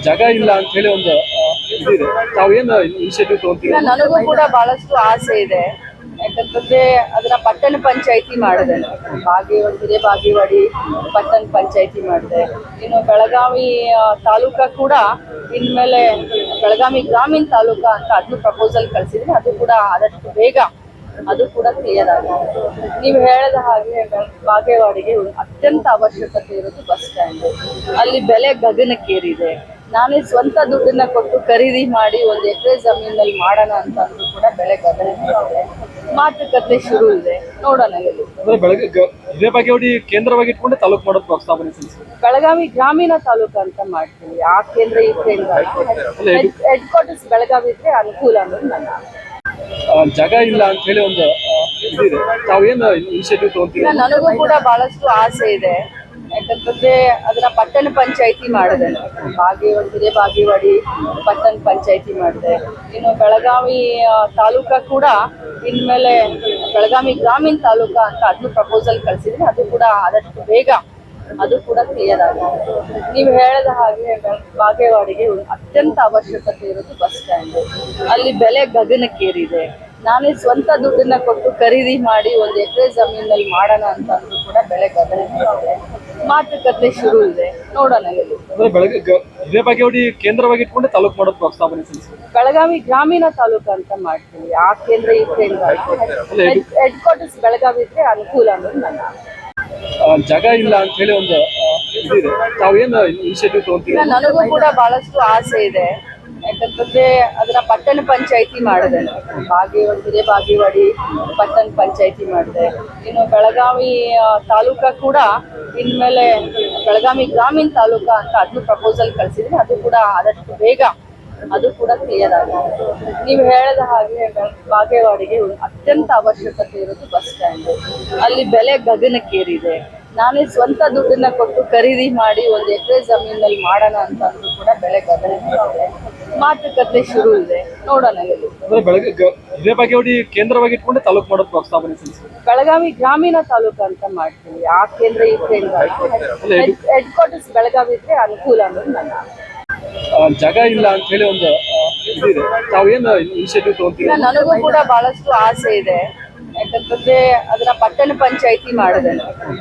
ಜಾಗ ಇಲ್ಲ ಅಂತ ಹೇಳಿ ಒಂದು ಇದಿದೆ. ತಾವೇನು ಇನಿಷಿಯೇಟಿವ್ ತಗೊಂತೀವಿ? ನನಗೂ ಕೂಡ ಬಹಳಷ್ಟು ಆಸೆ ಇದೆ. ಯಾಕಂತಂದ್ರೆ ಅದನ್ನ ಪಟ್ಟಣ ಪಂಚಾಯಿತಿ ಮಾಡಿದೆ. ಬಾಗೇವಾಡಿ ಪಟ್ಟಣ ಪಂಚಾಯಿತಿ ಮಾಡಿದೆ. ಇನ್ನು ಬೆಳಗಾವಿ ತಾಲೂಕಾ ಕೂಡ ಇನ್ಮೇಲೆ ಬೆಳಗಾವಿ ಗ್ರಾಮೀಣ ತಾಲೂಕಾ ಅಂತ ಅದನ್ನು ಪ್ರಪೋಸಲ್ ಕಳಿಸಿದ್ರೆ ಅದು ಕೂಡ ಆದಷ್ಟು ಬೇಗ ಅದು ಕೂಡ ಕ್ಲಿಯರ್ ಆಗಿದೆ. ನೀವು ಹೇಳಿದ ಹಾಗೆ ಬಾಗೇವಾಡಿಗೆ ಅತ್ಯಂತ ಅವಶ್ಯಕತೆ ಇರೋದು ಬಸ್ ಸ್ಟ್ಯಾಂಡ್. ಅಲ್ಲಿ ಬೆಲೆ ಗಗನಕ್ಕೇರಿದೆ. ನಾನೇ ಸ್ವಂತ ದುಡ್ಡನ್ನ ಕೊಟ್ಟು ಖರೀದಿ ಮಾಡಿ ಒಂದು ಎಕರೆ ಜಮೀನಲ್ಲಿ ಮಾಡೋಣ ಅಂತ ಅಂದ್ರೂ ಕೂಡ ಬೆಲೆ ಗಗನಕ್ಕೇರಿದೆ. ಮಾತುಕತೆ ಶುರು ಇದೆ, ನೋಡೋಣ. ಇದೇ ಬಾಗೇವಾಡಿ ಕೇಂದ್ರವಾಗಿ ಇಟ್ಕೊಂಡು ತಾಲೂಕು ಮಾಡೋದು ಪ್ರಸ್ತಾವನೆ ಬೆಳಗಾವಿ ಗ್ರಾಮೀಣ ತಾಲೂಕು ಅಂತ ಮಾಡ್ತೀವಿ. ಆ ಕೇಂದ್ರ ಈ ಕೇಂದ್ರ ಹೆಡ್ ಕ್ವಾರ್ಟರ್ಸ್ ಬೆಳಗಾವಿ ಇದ್ರೆ ಅನುಕೂಲ ಅನ್ನೋದು ನನ್ನ ಜಾಗ ಇಲ್ಲ ಅಂತ ಹೇಳಿ ಒಂದು ಇದಿದೆ. ತಾವೇನು ಇನಿಷಿಯೇಟಿವ್ ತಗೊಂತೀವಿ? ನನಗೂ ಕೂಡ ಬಹಳಷ್ಟು ಆಸೆ ಇದೆ. ಯಾಕಂತಂದ್ರೆ ಅದನ್ನ ಪಟ್ಟಣ ಪಂಚಾಯಿತಿ ಮಾಡಿದೆ. ಬಾಗೇವಾಡಿ ಪಟ್ಟಣ ಪಂಚಾಯಿತಿ ಮಾಡಿದೆ. ಇನ್ನು ಬೆಳಗಾವಿ ತಾಲೂಕಾ ಕೂಡ ಇನ್ಮೇಲೆ ಬೆಳಗಾವಿ ಗ್ರಾಮೀಣ ತಾಲೂಕಾ ಅಂತ ಅದನ್ನು ಪ್ರಪೋಸಲ್ ಕಳಿಸಿದ್ರೆ ಅದು ಕೂಡ ಆದಷ್ಟು ಬೇಗ ಅದು ಕೂಡ ಕ್ಲಿಯರ್ ಆಗಿದೆ. ನೀವು ಹೇಳಿದ ಹಾಗೆ ಬಾಗೇವಾಡಿಗೆ ಅತ್ಯಂತ ಅವಶ್ಯಕತೆ ಇರೋದು ಬಸ್ ಸ್ಟ್ಯಾಂಡ್. ಅಲ್ಲಿ ಬೆಲೆ ಗಗನಕ್ಕೇರಿದೆ. ನಾನೇ ಸ್ವಂತ ದುಡ್ಡನ್ನ ಕೊಟ್ಟು ಖರೀದಿ ಮಾಡಿ ಒಂದು ಎಕರೆ ಜಮೀನಲ್ಲಿ ಮಾಡೋಣ ಅಂತ ಅಂದ್ರೂ ಕೂಡ ಬೆಲೆ ಗಗನಕ್ಕೇರಿದೆ. ಮಾತುಕತೆ ಶುರು ಇದೆ, ನೋಡೋಣ. ಇದೇ ಬಾಗೇವಾಡಿ ಕೇಂದ್ರವಾಗಿ ಇಟ್ಕೊಂಡು ತಾಲೂಕು ಮಾಡೋದು ಪ್ರಸ್ತಾವನೆ ಬೆಳಗಾವಿ ಗ್ರಾಮೀಣ ತಾಲೂಕು ಅಂತ ಮಾಡ್ತೀವಿ. ಆ ಕೇಂದ್ರ ಈ ಕೇಂದ್ರ ಹೆಡ್ ಕ್ವಾರ್ಟರ್ಸ್ ಬೆಳಗಾವಿ ಇದ್ರೆ ಅನುಕೂಲ ಅನ್ನೋದು ನನ್ನ ಜಾಗ ಇಲ್ಲ ಅಂತ ಹೇಳಿ ಒಂದು ಇದಿದೆ. ತಾವೇನು ಇನಿಷಿಯೇಟಿವ್ ತಗೊಂತೀವಿ? ನನಗೂ ಕೂಡ ಬಹಳಷ್ಟು ಆಸೆ ಇದೆ. ಯಾಕಂತಂದ್ರೆ ಅದನ್ನ ಪಟ್ಟಣ ಪಂಚಾಯಿತಿ ಮಾಡಿದೆ. ಬಾಗೇವಾಡಿ ಪಟ್ಟಣ ಪಂಚಾಯಿತಿ ಮಾಡಿದೆ. ಇನ್ನು ಬೆಳಗಾವಿ ತಾಲೂಕಾ ಕೂಡ ಇನ್ಮೇಲೆ ಬೆಳಗಾವಿ ಗ್ರಾಮೀಣ ತಾಲೂಕಾ ಅಂತ ಅದನ್ನು ಪ್ರಪೋಸಲ್ ಕಳಿಸಿದ್ರೆ ಅದು ಕೂಡ ಆದಷ್ಟು ಬೇಗ ಅದು ಕೂಡ ಕ್ಲಿಯರ್ ಆಗಿದೆ. ನೀವು ಹೇಳಿದ ಹಾಗೆ ಬಾಗೇವಾಡಿಗೆ ಅತ್ಯಂತ ಅವಶ್ಯಕತೆ ಇರೋದು ಬಸ್ ಸ್ಟ್ಯಾಂಡ್. ಅಲ್ಲಿ ಬೆಲೆ ಗಗನಕ್ಕೇರಿದೆ. ನಾನೇ ಸ್ವಂತ ದುಡ್ಡನ್ನ ಕೊಟ್ಟು ಖರೀದಿ ಮಾಡಿ ಒಂದು ಎಕರೆ ಜಮೀನಲ್ಲಿ ಮಾಡೋಣ ಅಂತ ಅಂದ್ರೂ ಕೂಡ ಬೆಲೆ ಗಗನಕ್ಕೇರಿದೆ. ಮಾತುಕತೆ ಶುರು ಇದೆ, ನೋಡೋಣ. ಇದೇ ಬಾಗೇವಾಡಿ ಕೇಂದ್ರವಾಗಿ ಇಟ್ಕೊಂಡು ತಾಲೂಕು ಮಾಡೋದು ಪ್ರಸ್ತಾವನೆ ಬೆಳಗಾವಿ ಗ್ರಾಮೀಣ ತಾಲೂಕು ಅಂತ ಮಾಡ್ತೀವಿ. ಆ ಕೇಂದ್ರ ಈ ಕೇಂದ್ರ ಹೆಡ್ ಕ್ವಾರ್ಟರ್ಸ್ ಬೆಳಗಾವಿ ಇದ್ರೆ ಅನುಕೂಲ ಅನ್ನೋದು ನನ್ನ ಜಾಗ ಇಲ್ಲ ಅಂತ ಹೇಳಿ ಒಂದು ಇದಿದೆ. ತಾವೇನು ಇನಿಷಿಯೇಟಿವ್ ತಗೊಂತೀವಿ? ನನಗೂ ಕೂಡ ಬಹಳಷ್ಟು ಆಸೆ ಇದೆ. ಯಾಕಂತಂದ್ರೆ ಅದನ್ನ ಪಟ್ಟಣ ಪಂಚಾಯಿತಿ ಮಾಡಿದೆ.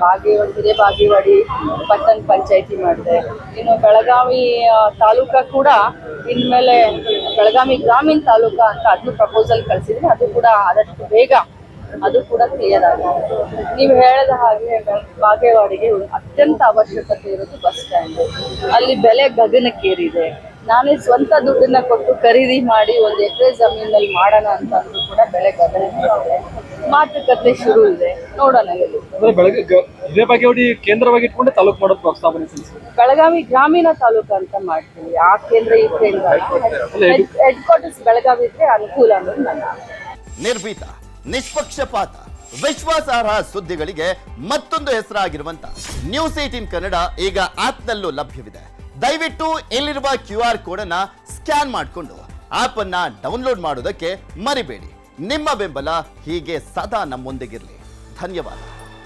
ಬಾಗೇವಾಡಿ ಪಟ್ಟಣ ಪಂಚಾಯಿತಿ ಮಾಡಿದೆ. ಇನ್ನು ಬೆಳಗಾವಿ ತಾಲೂಕಾ ಕೂಡ ಇನ್ಮೇಲೆ ಬೆಳಗಾವಿ ಗ್ರಾಮೀಣ ತಾಲೂಕಾ ಅಂತ ಅದನ್ನು ಪ್ರಪೋಸಲ್ ಕಳಿಸಿದ್ರೆ ಅದು ಕೂಡ ಆದಷ್ಟು ಬೇಗ ಅದು ಕೂಡ ಕ್ಲಿಯರ್ ಆಗಿದೆ. ನೀವು ಹೇಳಿದ ಹಾಗೆ ಬಾಗೇವಾಡಿಗೆ ಅತ್ಯಂತ ಅವಶ್ಯಕತೆ ಇರೋದು ಬಸ್ ಸ್ಟ್ಯಾಂಡ್. ಅಲ್ಲಿ ಬೆಲೆ ಗಗನಕ್ಕೇರಿದೆ. ನಾನೇ ಸ್ವಂತ ದುಡ್ಡನ್ನ ಕೊಟ್ಟು ಖರೀದಿ ಮಾಡಿ ಒಂದು ಎಕರೆ ಜಮೀನಲ್ಲಿ ಮಾಡೋಣ ಅಂತ ಅಂದ್ರೂ ಕೂಡ ಬೆಲೆ ಗಗನಕ್ಕೇರಿದೆ. ಮಾತುಕತೆ ಶುರು ಇದೆ, ನೋಡೋಣ. ಇದೇ ಬಾಗೇವಾಡಿ ಕೇಂದ್ರವಾಗಿ ಇಟ್ಕೊಂಡು ತಾಲೂಕು ಮಾಡೋದು ಪ್ರಸ್ತಾವನೆ ಬೆಳಗಾವಿ ಗ್ರಾಮೀಣ ತಾಲೂಕು ಅಂತ ಮಾಡ್ತೀವಿ. ಆ ಕೇಂದ್ರ ಈ ಕೇಂದ್ರ ಹೆಡ್ ಕ್ವಾರ್ಟರ್ಸ್ ಬೆಳಗಾವಿ ಇದ್ರೆ ಅನುಕೂಲ ಅನ್ನೋದು ನನ್ನ ನಿರ್ಭೀತ, ನಿಷ್ಪಕ್ಷಪಾತ, ವಿಶ್ವಾಸಾರ್ಹ ಸುದ್ದಿಗಳಿಗೆ ಮತ್ತೊಂದು ಹೆಸರಾಗಿರುವಂತ ನ್ಯೂಸ್18 ಕನ್ನಡ ಈಗ ಆಪ್ನಲ್ಲೂ ಲಭ್ಯವಿದೆ. ದಯವಿಟ್ಟು ಇಲ್ಲಿರುವ QR ಕೋಡ್ ಅನ್ನ ಸ್ಕ್ಯಾನ್ ಮಾಡಿಕೊಂಡು ಆಪ್ ಅನ್ನ ಡೌನ್ಲೋಡ್ ಮಾಡೋದಕ್ಕೆ ಮರಿಬೇಡಿ. ನಿಮ್ಮ ಬೆಂಬಲ ಹೀಗೆ ಸದಾ ನಮ್ಮೊಂದಿಗಿರಲಿ. ಧನ್ಯವಾದ.